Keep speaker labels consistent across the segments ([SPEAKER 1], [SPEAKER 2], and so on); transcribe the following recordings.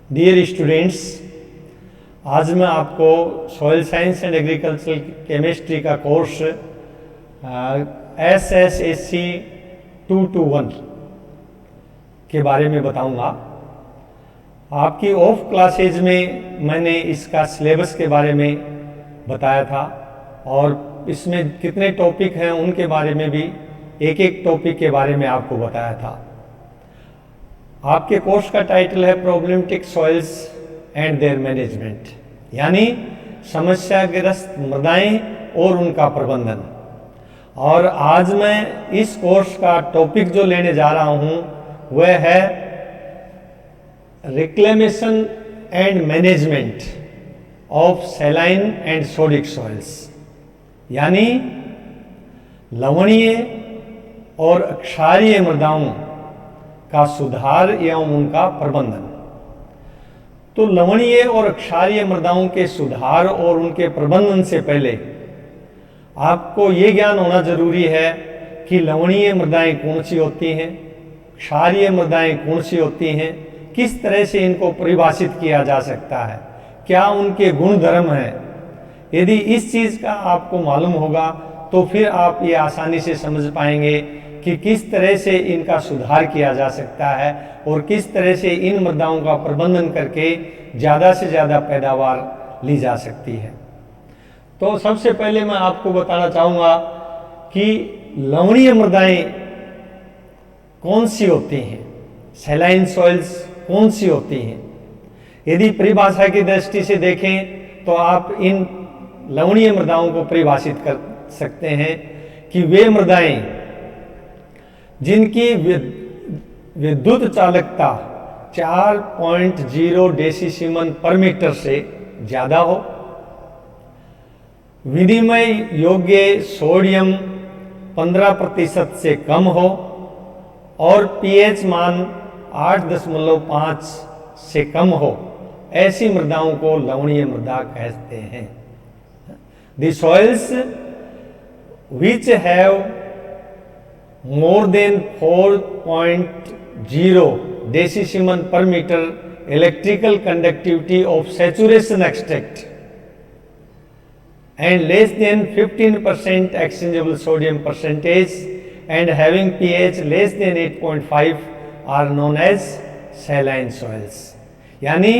[SPEAKER 1] Dear students, आज मैं आपको soil science and agricultural chemistry का कोर्स SSAC 221 के बारे में बताऊंगा। आपकी ऑफ क्लासेज में मैंने इसका सिलेबस के बारे में बताया था और इसमें कितने टॉपिक हैं उनके बारे में भी एक एक टॉपिक के बारे में आपको बताया था। आपके कोर्स का टाइटल है problematic soils and there management, यानी समस्याग्रस्त मृदाएं और उनका प्रबंधन। और आज मैं इस कोर्स का टॉपिक जो लेने जा रहा हूं वह है reclamation and management of saline and sodic soils, यानी लवणीय और क्षारीय मृदाओं का सुधार एवं उनका प्रबंधन। तो लवणीय और क्षारीय मृदाओं के सुधार और उनके प्रबंधन से पहले आपको ये ज्ञान होना जरूरी है कि लवणीय मृदाएं कौन सी होती हैं, क्षारीय मृदाएं कौन सी होती हैं, किस तरह से इनको परिभाषित किया जा सकता है, क्या उनके गुण धर्म हैं। यदि इस चीज का आपको मालूम होगा तो फिर आप ये आसानी से समझ पाएंगे कि किस तरह से इनका सुधार किया जा सकता है और किस तरह से इन मृदाओं का प्रबंधन करके ज़्यादा से ज़्यादा पैदावार ली जा सकती है। तो सबसे पहले मैं आपको बताना चाहूँगा कि लवणीय मृदाएं कौन सी होती हैं, सैलाइन सॉइल्स कौन सी होती हैं। यदि परिभाषा की दृष्टि से देखें तो आप इन लवणीय मृदाओं को परिभाषित कर सकते हैं कि वे मृदाएं जिनकी विद्युत चालकता 4.0 डेसीसीमन पर मीटर से ज़्यादा हो, विनिमय योग्य सोडियम 15% से कम हो और पीएच मान 8.5 से कम हो, ऐसी मृदाओं को लवणीय मृदा कहते हैं। The soils which have more than 4.0 डेसीसीमन per meter electrical conductivity of saturation extract and less than 15% exchangeable sodium percentage and having pH less than 8.5 are known as saline soils। यानी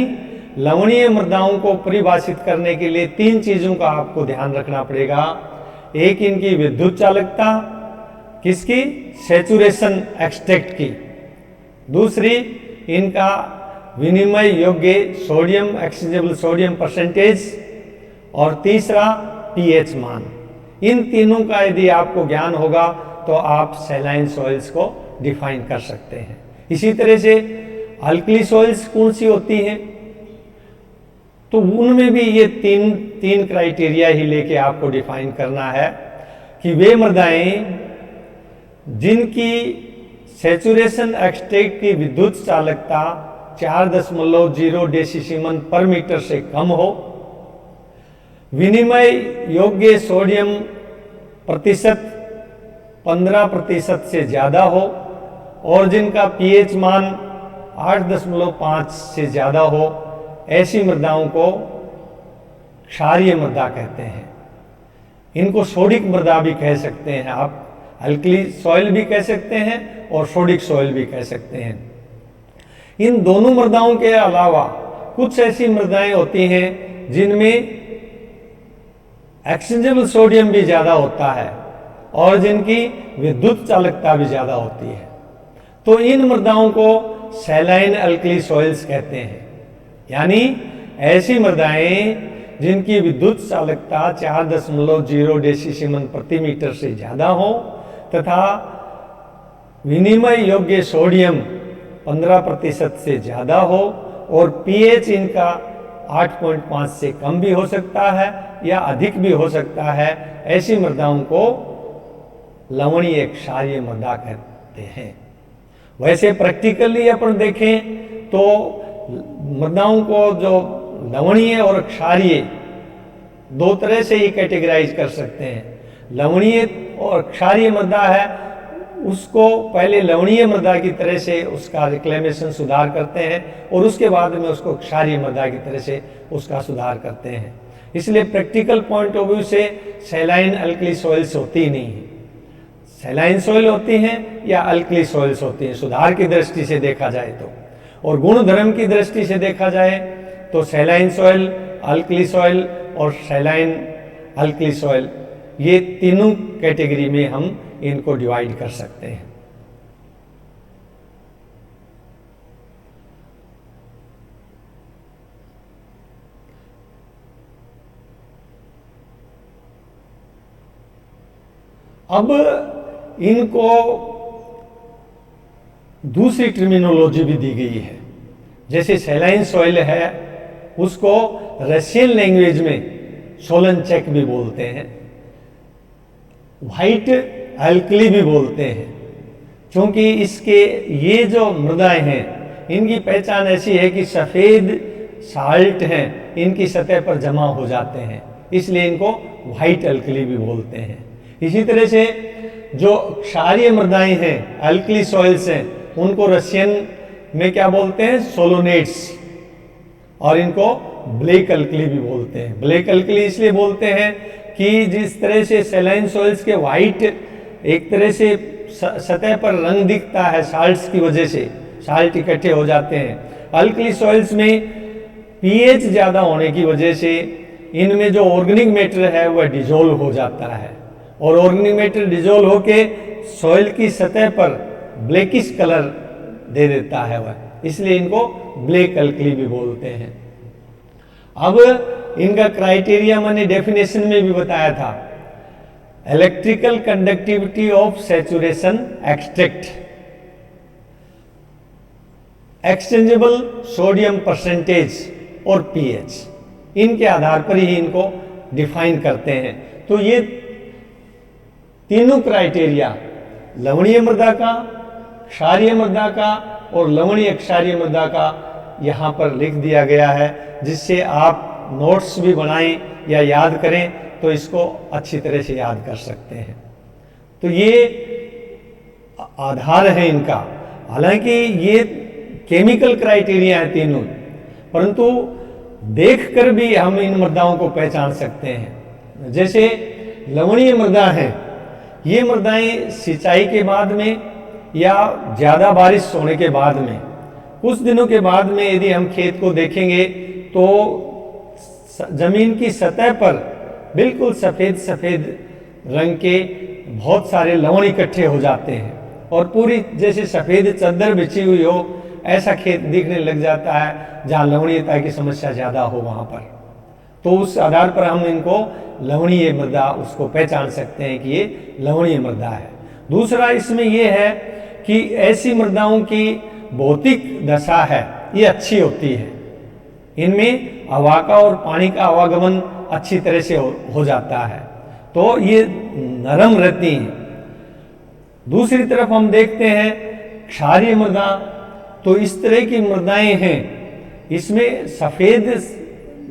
[SPEAKER 1] लवणीय मृदाओं को परिभाषित करने के लिए तीन चीजों का आपको ध्यान रखना पड़ेगा। एक, इनकी विद्युत चालकता, किसकी, सैचुरेशन एक्सट्रैक्ट की। दूसरी, इनका विनिमय योग्य सोडियम एक्सचेंजेबल सोडियम परसेंटेज। और तीसरा, पीएच मान। इन तीनों का यदि आपको ज्ञान होगा तो आप सैलाइन सॉइल्स को डिफाइन कर सकते हैं। इसी तरह से अल्कली सॉइल्स कौन सी होती हैं, तो उनमें भी ये तीन क्राइटेरिया ही लेके आपको डिफाइन करना है कि वे मृदाएं जिनकी सैचुरेशन एक्सट्रैक्ट की विद्युत चालकता 4.0 डेसीसीमन पर मीटर से कम हो, विनिमय योग्य सोडियम प्रतिशत 15% से ज़्यादा हो और जिनका पीएच मान 8.5 से ज़्यादा हो, ऐसी मृदाओं को क्षारीय मृदा कहते हैं। इनको सोडिक मृदा भी कह सकते हैं, आप अल्कली सॉइल भी कह सकते हैं और सोडिक सॉइल भी कह सकते हैं। इन दोनों मृदाओं के अलावा कुछ ऐसी मृदाएं होती हैं जिनमें एक्सचेंजेबल सोडियम भी ज्यादा होता है और जिनकी विद्युत चालकता भी ज्यादा होती है। तो इन मृदाओं को सैलाइन अल्कली सॉइल्स कहते हैं, यानी ऐसी मृदाएं जिनकी विद्युत चालकता 4.0 डेसीसीमन प्रति मीटर से ज्यादा हो तथा विनिमय योग्य सोडियम 15% से ज़्यादा हो और पीएच इनका 8.5 से कम भी हो सकता है या अधिक भी हो सकता है, ऐसी मृदाओं को लवणीय क्षारीय मृदा कहते हैं। वैसे प्रैक्टिकली अपन देखें तो मृदाओं को जो लवणीय और क्षारीय दो तरह से ही कैटेगराइज कर सकते हैं। लवणीय और क्षारीय मृदा है उसको पहले लवणीय मृदा की तरह से उसका रिक्लेमेशन सुधार करते हैं और उसके बाद में उसको क्षारीय मृदा की तरह से उसका सुधार करते हैं। इसलिए प्रैक्टिकल पॉइंट ऑफ व्यू से सैलाइन अल्कली सॉइल्स होती ही नहीं है। सैलाइन सॉइल होती हैं या अल्कली सॉइल्स होती हैं सुधार की दृष्टि से देखा जाए तो, और गुण धर्म की दृष्टि से देखा जाए तो सैलाइन सॉइल, अल्कली सॉइल और सैलाइन अल्कली सॉइल, ये तीनों कैटेगरी में हम इनको डिवाइड कर सकते हैं। अब इनको दूसरी टर्मिनोलॉजी भी दी गई है। जैसे सैलाइन सॉइल है उसको रशियन लैंग्वेज में सोलनचेक भी बोलते हैं, व्हाइट अल्कली भी बोलते हैं, क्योंकि इसके ये जो मृदाएं हैं इनकी पहचान ऐसी है कि सफ़ेद साल्ट हैं इनकी सतह पर जमा हो जाते हैं, इसलिए इनको व्हाइट अल्कली भी बोलते हैं। इसी तरह से जो क्षारीय मृदाएं हैं, अल्कली सॉइल्स हैं, उनको रशियन में क्या बोलते हैं? सोलोनेट्स, और इनको ब्लैक अल्कली भी बोलते हैं। ब्लैक अल्कली इसलिए बोलते हैं कि जिस तरह से सैलाइन सॉइल्स के व्हाइट एक तरह से सतह पर रंग दिखता है साल्ट्स की वजह से, साल्ट इकट्ठे हो जाते हैं, अल्कली सॉइल्स में पीएच ज़्यादा होने की वजह से इनमें जो ऑर्गेनिक मैटर है वह डिजोल्व हो जाता है, और ऑर्गेनिक मैटर डिजोल्व होके सॉइल की सतह पर ब्लैकिश कलर दे देता है वह, इसलिए इनको ब्लैक अल्कली भी बोलते हैं। अब इनका क्राइटेरिया मैंने डेफिनेशन में भी बताया था, electrical conductivity of saturation extract, exchangeable sodium percentage और पीएच, इनके आधार पर ही इनको डिफाइन करते हैं। तो ये तीनों क्राइटेरिया लवणीय मृदा का, क्षारीय मृदा का और लवणीय क्षारीय मृदा का यहाँ पर लिख दिया गया है, जिससे आप नोट्स भी बनाएं या याद करें तो इसको अच्छी तरह से याद कर सकते हैं। तो ये आधार है इनका। हालांकि ये केमिकल क्राइटेरिया है तीनों, परंतु देखकर भी हम इन मृदाओं को पहचान सकते हैं। जैसे लवणीय मृदा है, ये मृदाएं सिंचाई के बाद में या ज़्यादा बारिश होने के बाद में, कुछ दिनों के बाद में यदि हम खेत को देखेंगे तो जमीन की सतह पर बिल्कुल सफ़ेद सफ़ेद रंग के बहुत सारे लवण इकट्ठे हो जाते हैं, और पूरी जैसे सफ़ेद चादर बिछी हुई हो ऐसा खेत दिखने लग जाता है जहाँ लवणीयता की समस्या ज़्यादा हो वहाँ पर। तो उस आधार पर हम इनको लवणीय मृदा उसको पहचान सकते हैं कि ये लवणीय मृदा है। दूसरा इसमें ये है कि ऐसी मृदाओं की भौतिक दशा है ये अच्छी होती है, इनमें हवा का और पानी का आवागमन अच्छी तरह से हो जाता है, तो ये नरम रहती हैं। दूसरी तरफ हम देखते हैं क्षारीय मृदा, तो इस तरह की मृदाएं हैं, इसमें सफ़ेद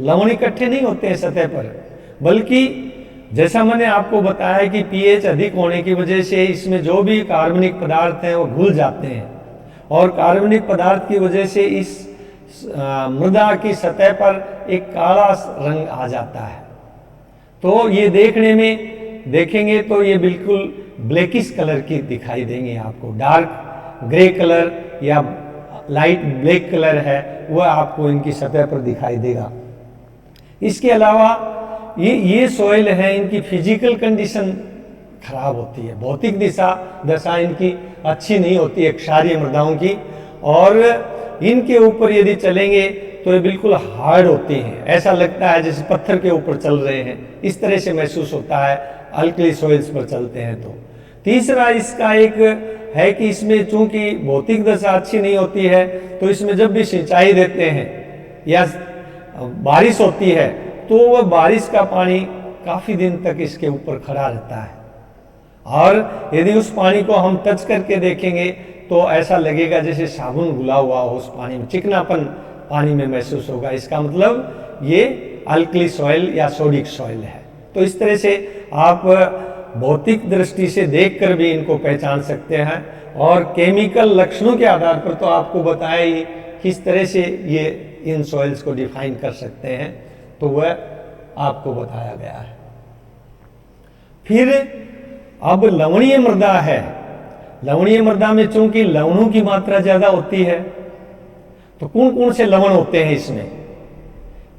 [SPEAKER 1] लवण इकट्ठे नहीं होते हैं सतह पर, बल्कि जैसा मैंने आपको बताया कि पीएच अधिक होने की वजह से इसमें जो भी कार्बनिक पदार्थ हैं वो घुल जाते हैं, और कार्बनिक पदार्थ की वजह से इस मृदा की सतह पर एक काला रंग आ जाता है। तो ये देखने में देखेंगे तो ये बिल्कुल ब्लैकिश कलर की दिखाई देंगे आपको, डार्क ग्रे कलर या लाइट ब्लैक कलर है वह आपको इनकी सतह पर दिखाई देगा। इसके अलावा ये सॉइल है, इनकी फिजिकल कंडीशन खराब होती है, भौतिक दशा इनकी अच्छी नहीं होती है क्षारीय मृदाओं की, और इनके ऊपर यदि चलेंगे तो ये बिल्कुल हार्ड होती हैं, ऐसा लगता है जैसे पत्थर के ऊपर चल रहे हैं, इस तरह से महसूस होता है अल्कली सॉइल्स पर चलते हैं। तो तीसरा इसका एक है कि इसमें चूंकि भौतिक दशा अच्छी नहीं होती है, तो इसमें जब भी सिंचाई देते हैं या बारिश होती है तो वह बारिश का पानी काफ़ी दिन तक इसके ऊपर खड़ा रहता है, और यदि उस पानी को हम टच करके देखेंगे तो ऐसा लगेगा जैसे साबुन घुला हुआ हो उस पानी में, चिकनापन पानी में महसूस होगा। इसका मतलब ये अल्कली सॉइल या सोडिक सॉइल है। तो इस तरह से आप भौतिक दृष्टि से देखकर भी इनको पहचान सकते हैं, और केमिकल लक्षणों के आधार पर तो आपको बताया ही किस तरह से ये इन सॉइल्स को डिफाइन कर सकते हैं, तो वह आपको बताया गया है। फिर अब लवणीय मृदा है। लवणीय मृदा में चूंकि लवणों की मात्रा ज्यादा होती है, तो कौन कौन से लवण होते हैं इसमें,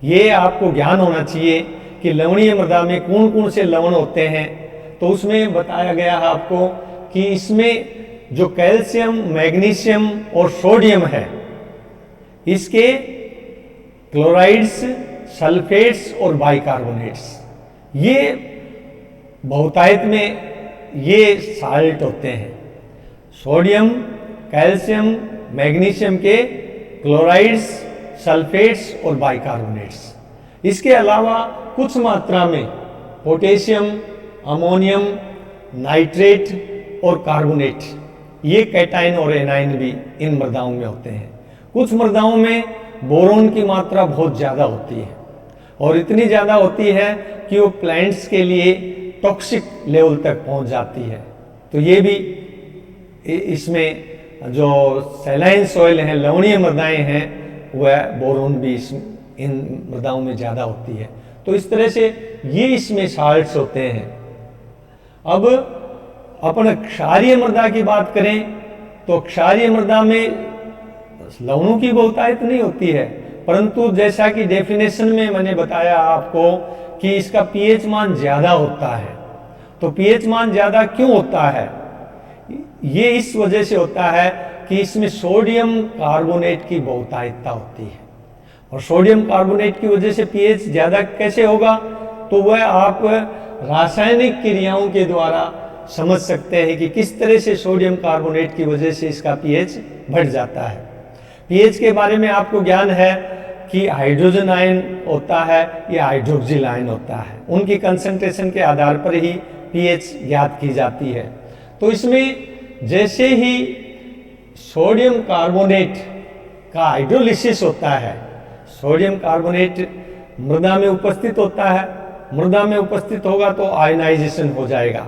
[SPEAKER 1] ये आपको ज्ञान होना चाहिए कि लवणीय मृदा में कौन कौन से लवण होते हैं। तो उसमें बताया गया है आपको कि इसमें जो कैल्शियम, मैग्नीशियम और सोडियम है, इसके क्लोराइड्स, सल्फेट्स और बाइकार्बोनेट्स, ये बहुतायत में ये साल्ट होते हैं। सोडियम, कैल्शियम, मैग्नीशियम के क्लोराइड्स, सल्फेट्स और बाइकार्बोनेट्स। इसके अलावा कुछ मात्रा में पोटेशियम, अमोनियम, नाइट्रेट और कार्बोनेट, ये कैटाइन और एनाइन भी इन मृदाओं में होते हैं। कुछ मृदाओं में बोरोन की मात्रा बहुत ज़्यादा होती है, और इतनी ज़्यादा होती है कि वो प्लांट्स के लिए टॉक्सिक लेवल तक पहुंच जाती है। तो ये भी इसमें जो सैलाइन सॉइल हैं, लवणीय मृदाएं हैं, वह बोरोन भी इन मृदाओं में ज़्यादा होती है। तो इस तरह से ये इसमें साल्ट्स होते हैं। अब अपन क्षारीय मृदा की बात करें तो क्षारीय मृदा में लवणों की बहुतायत नहीं होती है, परंतु जैसा कि डेफिनेशन में मैंने बताया आपको कि इसका पीएच मान ज्यादा होता है। तो पीएच मान ज्यादा क्यों होता है? ये इस वजह से होता है कि इसमें सोडियम कार्बोनेट की बहुतायतता होती है, और सोडियम कार्बोनेट की वजह से पीएच ज्यादा कैसे होगा, तो वह आप रासायनिक क्रियाओं के द्वारा समझ सकते हैं कि किस तरह से सोडियम कार्बोनेट की वजह से इसका पीएच बढ़ जाता है। पीएच के बारे में आपको ज्ञान है कि हाइड्रोजन आयन होता है या हाइड्रोक्सिल आयन होता है, उनकी कंसंट्रेशन के आधार पर ही पीएच ज्ञात की जाती है। तो इसमें जैसे ही सोडियम कार्बोनेट का हाइड्रोलिसिस होता है, सोडियम कार्बोनेट मृदा में उपस्थित होता है, मृदा में उपस्थित होगा तो आयनाइजेशन हो जाएगा,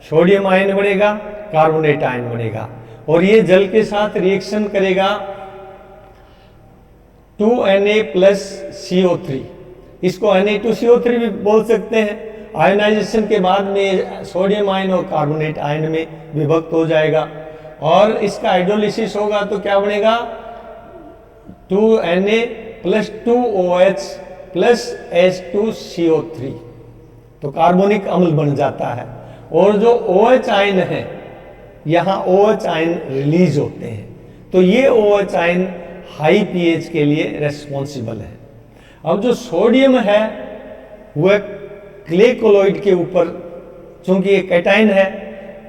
[SPEAKER 1] सोडियम आयन बनेगा, कार्बोनेट आयन बनेगा, और ये जल के साथ रिएक्शन करेगा 2Na प्लस CO3, इसको Na2CO3 भी बोल सकते हैं। आयनाइजेशन के बाद में सोडियम आयन और कार्बोनेट आयन में विभक्त हो जाएगा, और इसका हाइड्रोलिसिस होगा तो क्या बनेगा 2Na plus 2OH plus H2CO3, तो कार्बोनिक अम्ल बन जाता है। और जो OH आयन है, यहाँ OH आयन रिलीज होते हैं, तो ये OH आयन हाई पीएच के लिए रेस्पॉन्सिबल है। अब जो सोडियम है वह क्ले कोलॉइड के ऊपर, चूंकि ये कैटाइन है,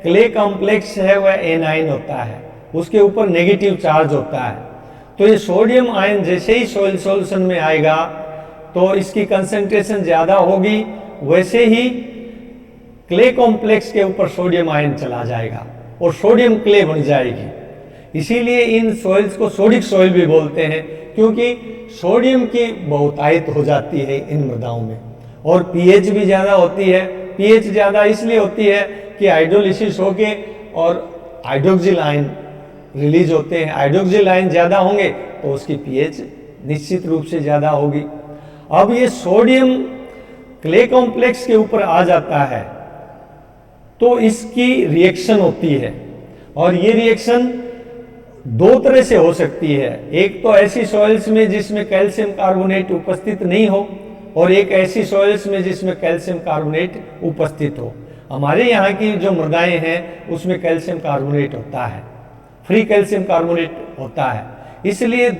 [SPEAKER 1] क्ले कॉम्प्लेक्स है वह एनाइन होता है, उसके ऊपर नेगेटिव चार्ज होता है। तो ये सोडियम आयन जैसे ही सॉइल सॉल्यूशन में आएगा तो इसकी कंसंट्रेशन ज्यादा होगी, वैसे ही क्ले कॉम्प्लेक्स के ऊपर सोडियम आयन चला जाएगा और सोडियम क्ले बन जाएगी। इसीलिए इन सॉइल्स को सोडिक सॉइल भी बोलते हैं, क्योंकि सोडियम की बहुतायत हो जाती है इन मृदाओं में, और पीएच भी ज्यादा होती है। पीएच ज्यादा इसलिए होती है कि हाइड्रोलिसिस होके और हाइड्रोक्सिल आयन रिलीज होते हैं, हाइड्रोक्सिल आयन ज्यादा होंगे तो उसकी पीएच निश्चित रूप से ज्यादा होगी। अब ये सोडियम क्ले कॉम्प्लेक्स के ऊपर आ जाता है तो इसकी रिएक्शन होती है, और ये रिएक्शन दो तरह से हो सकती है। एक तो ऐसी सॉइल्स में जिसमें कैल्शियम कार्बोनेट उपस्थित नहीं हो, और एक ऐसी सॉइल्स में जिसमें कैल्शियम कार्बोनेट उपस्थित हो। हमारे यहाँ की जो मृदाएं हैं उसमें कैल्शियम कार्बोनेट होता है, फ्री कैल्शियम कार्बोनेट होता है, इसलिए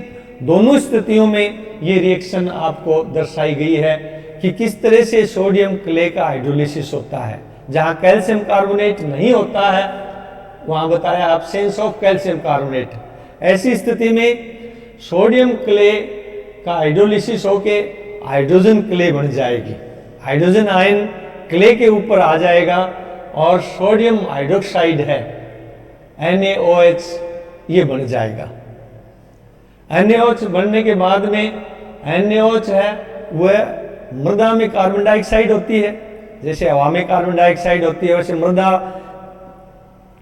[SPEAKER 1] दोनों स्थितियों में ये रिएक्शन आपको दर्शाई गई है कि किस तरह से सोडियम क्ले का हाइड्रोलिसिस होता है। जहाँ कैल्शियम कार्बोनेट नहीं होता है वहाँ बताया एब्सेंस ऑफ कैल्शियम कार्बोनेट, ऐसी स्थिति में सोडियम क्ले का हाइड्रोलिसिस होके हाइड्रोजन क्ले बन जाएगी, हाइड्रोजन आयन क्ले के ऊपर आ जाएगा, और सोडियम हाइड्रोक्साइड है NaOH ये बन जाएगा। NaOH बनने के बाद में NaOH है वह मृदा में कार्बन डाइऑक्साइड होती है, जैसे हवा में कार्बन डाइऑक्साइड होती है, वैसे मृदा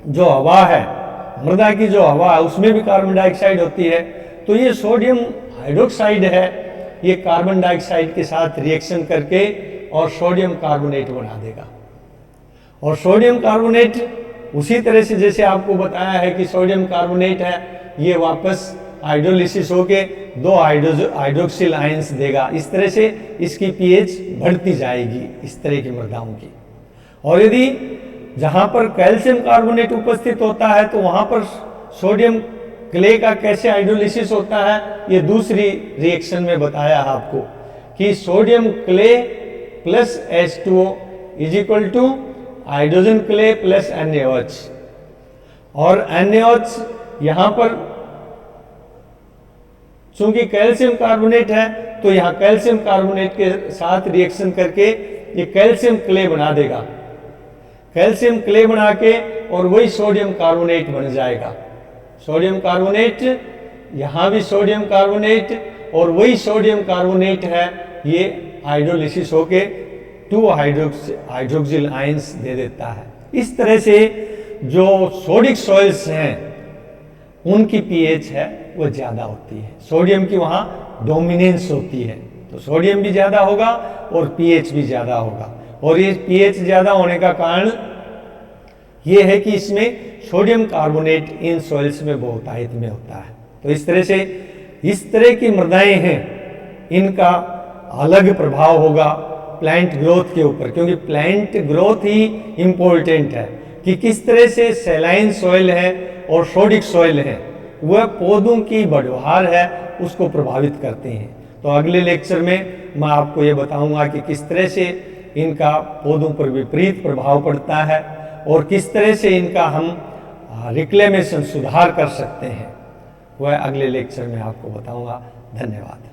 [SPEAKER 1] जो हवा है, मृदा की जो हवा है उसमें भी कार्बन डाइऑक्साइड होती है। तो ये सोडियम हाइड्रोक्साइड है, ये कार्बन डाइऑक्साइड के साथ रिएक्शन करके और सोडियम कार्बोनेट बना देगा। और सोडियम कार्बोनेट उसी तरह से जैसे आपको बताया है कि सोडियम कार्बोनेट है, ये वापस हाइड्रोलिसिस होके 2 हाइड्रोक्सिल आयंस देगा। इस तरह से इसकी पीएच बढ़ती जाएगी इस तरह की मृदाओं की। और यदि जहां पर कैल्शियम कार्बोनेट उपस्थित होता है तो वहां पर सोडियम क्ले का कैसे हाइड्रोलिसिस होता है, ये दूसरी रिएक्शन में बताया आपको कि sodium clay plus H2O is equal to hydrogen clay plus NaOH। और NaOH यहां पर चूंकि कैल्शियम कार्बोनेट है तो यहां कैल्शियम कार्बोनेट के साथ रिएक्शन करके ये कैल्शियम क्ले बना देगा, कैल्शियम क्ले बना के और वही सोडियम कार्बोनेट बन जाएगा। सोडियम कार्बोनेट, यहां भी सोडियम कार्बोनेट और वही सोडियम कार्बोनेट है, ये हाइड्रोलिसिस होके 2 हाइड्रोक्सिल आयंस दे देता है। इस तरह से जो सोडिक सॉइल्स हैं उनकी पीएच है वो ज़्यादा होती है, सोडियम की वहाँ डोमिनेंस होती है, तो सोडियम भी ज़्यादा होगा और पीएच भी ज़्यादा होगा। और ये पीएच ज़्यादा होने का कारण ये है कि इसमें सोडियम कार्बोनेट इन सॉइल्स में बहुतायत में होता है। तो इस तरह से इस तरह की मृदाएं हैं, इनका अलग प्रभाव होगा प्लांट ग्रोथ के ऊपर, क्योंकि प्लांट ग्रोथ ही इम्पोर्टेंट है कि किस तरह से सैलाइन सॉइल है और सोडिक सॉइल है वह पौधों की बढ़वार है उसको प्रभावित करते हैं। तो अगले लेक्चर में मैं आपको ये बताऊंगा कि किस तरह से इनका पौधों पर विपरीत प्रभाव पड़ता है और किस तरह से इनका हम रिक्लेमेशन सुधार कर सकते हैं, वह अगले लेक्चर में आपको बताऊंगा। धन्यवाद।